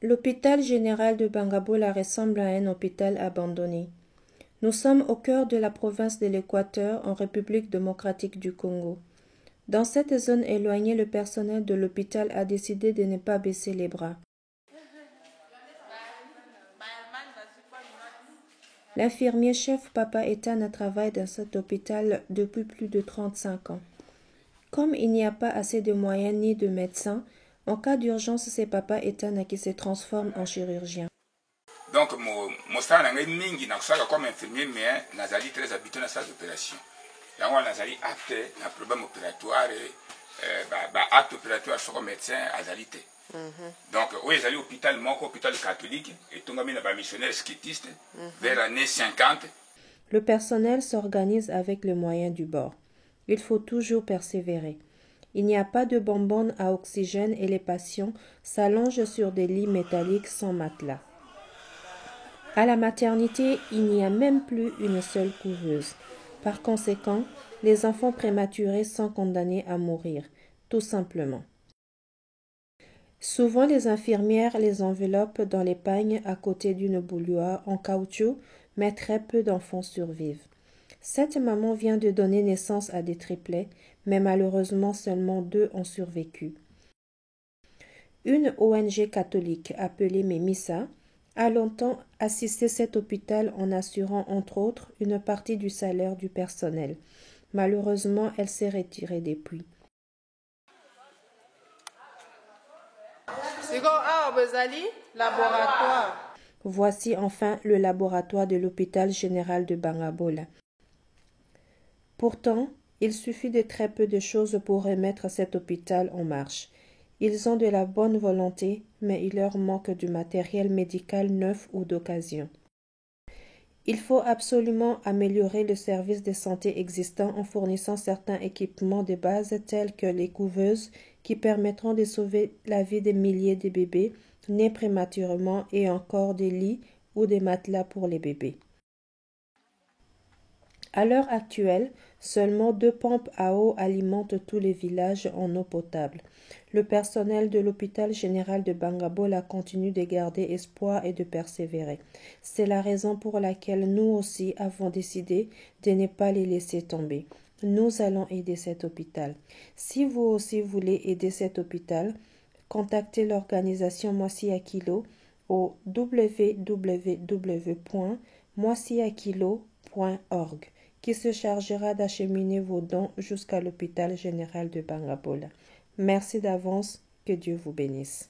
L'hôpital général de Bangabola ressemble à un hôpital abandonné. Nous sommes au cœur de la province de l'Équateur, en République démocratique du Congo. Dans cette zone éloignée, le personnel de l'hôpital a décidé de ne pas baisser les bras. L'infirmier-chef Papa Ethan travaille dans cet hôpital depuis plus de 35 ans. Comme il n'y a pas assez de moyens ni de médecins, en cas d'urgence, c'est Papa Ethan qui se transforme en chirurgien. Donc, mon stage n'a mingi na kusaka comme infirmier, mais nazali très habitué à la salle d'opération. Yango nazali acte na problème opératoire, acte opératoire sur médecin azalité. Donc, oui, ils allaient à l'hôpital, hôpital catholique, et tout le monde est missionnaire schétiste, vers l'année 50. Le personnel s'organise avec les moyens du bord. Il faut toujours persévérer. Il n'y a pas de bonbonnes à oxygène et les patients s'allongent sur des lits métalliques sans matelas. À la maternité, il n'y a même plus une seule couveuse. Par conséquent, les enfants prématurés sont condamnés à mourir, tout simplement. Souvent, les infirmières les enveloppent dans les pagnes à côté d'une bouilloire en caoutchouc, mais très peu d'enfants survivent. Cette maman vient de donner naissance à des triplets, mais malheureusement seulement 2 ont survécu. Une ONG catholique appelée Memissa a longtemps assisté cet hôpital en assurant entre autres une partie du salaire du personnel. Malheureusement, elle s'est retirée depuis. Voici enfin le laboratoire de l'hôpital général de Bangabola. Pourtant, il suffit de très peu de choses pour remettre cet hôpital en marche. Ils ont de la bonne volonté, mais il leur manque du matériel médical neuf ou d'occasion. Il faut absolument améliorer le service de santé existant en fournissant certains équipements de base tels que les couveuses qui permettront de sauver la vie des milliers de bébés nés prématurément et encore des lits ou des matelas pour les bébés. À l'heure actuelle, seulement 2 pompes à eau alimentent tous les villages en eau potable. Le personnel de l'hôpital général de Bangabola continue de garder espoir et de persévérer. C'est la raison pour laquelle nous aussi avons décidé de ne pas les laisser tomber. Nous allons aider cet hôpital. Si vous aussi voulez aider cet hôpital, contactez l'organisation Moissi Akilo au www.moissiakilo.org qui se chargera d'acheminer vos dons jusqu'à l'hôpital général de Bangabola. Merci d'avance, que Dieu vous bénisse.